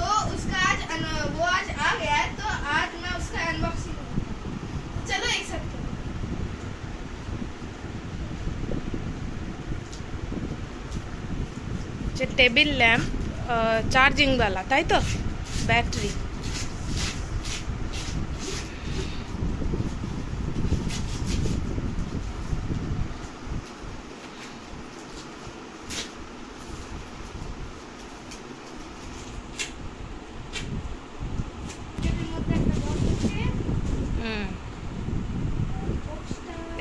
तो उसका वो आज आ गया है, तो आज मैं उसका अनबॉक्सिंग करूंगा। चलो एक साथ टेबिल लैम्प चार्जिंग वाला, ताई तो बैटरी।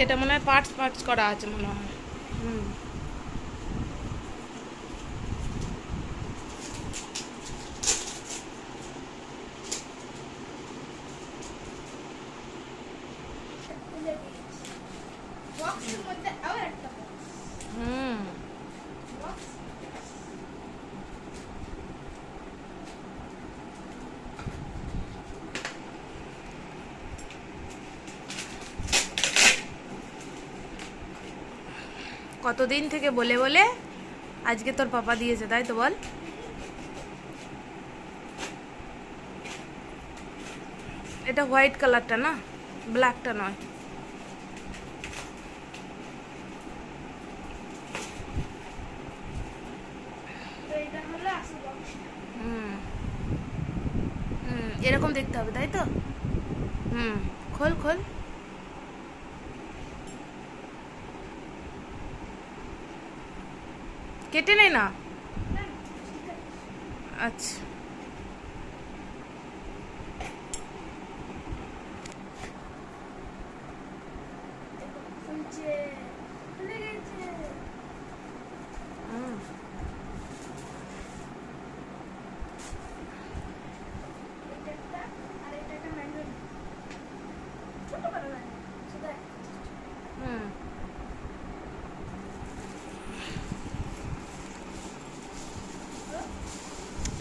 এটা মনে হয় পার্টস পার্টস করা আছে মনে হয়। বক্সের মধ্যে আবার একটা বক্স। কতদিন থেকে বলে বলে আজকে তোর পাপা দিয়েছে, তাই তো বল। এটা হোয়াইট কালারটা না, ব্ল্যাকটা নয়। এরকম দেখতে হবে, তাই তো। খোল খোল। কেটে নেই না। আচ্ছা,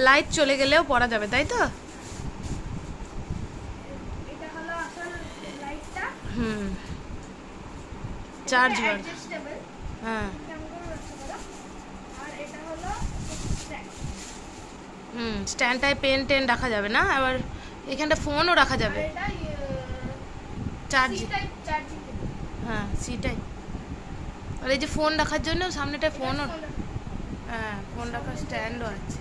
লাইট চলে গেলেও পড়া যাবে, তাই তো। এটা হলো আসল লাইটটা। চার্জ বার। অ্যাডজাস্টেবল। হ্যাঁ। আর এটা হলো স্ট্যান্ড। স্ট্যান্ডটায় পেন টেন রাখা যাবে না, আবার এখানটা ফোনও রাখা যাবে। এটা চার্জিং। চার্জিং। হ্যাঁ, সি টাইপ। আর এই যে ফোন রাখার জন্য সামনেটায় ফোনও। হ্যাঁ, ফোন রাখার স্ট্যান্ডও আছে।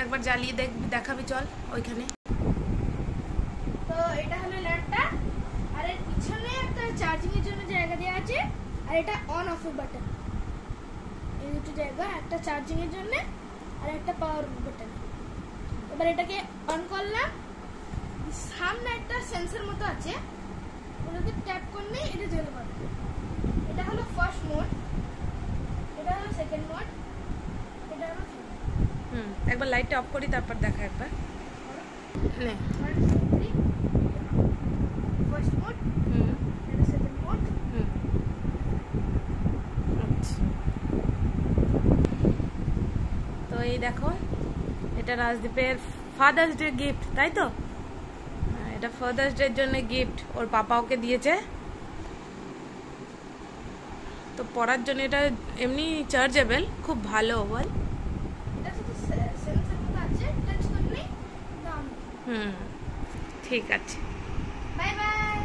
একবার জ্বালিয়ে দেখাবি, চল ওইখানে। তো এটা হলো ল্যাম্পটা, আর এর পিছনে একটা চার্জিং এর জন্য জায়গা দেওয়া আছে, আর এটা অন অফ এর বাটন। এই দুটো জায়গা, একটা চার্জিং এর জন্য আর একটা পাওয়ার বাটন। এবার এটাকে অন করলাম, সামনে একটা সেন্সর মতো আছে, ওটাকে ট্যাপ করলেই এটা জ্বলে পড়বে। এটা হলো ফার্স্ট মোড, এটা হলো সেকেন্ড মোড, এটা হলো একবার লাইটটা অফ করি, তারপর দেখা একবার। নে। ফার্স্ট মোড, এটা সেকেন্ড মোড। তো এই দেখো, এটা রাজদীপের ফাদার্স ডে গিফট, তাই তো। এটা ফাদার্স ডের জন্য গিফট, ওর পাপা ওকে দিয়েছে। তো পড়ার জন্য এটা এমনি চার্জেবল, খুব ভালো বল। এটা শুধু সেন্সর মতো আছে, টাচ করলেই দাম। ঠিক আছে। Bye bye.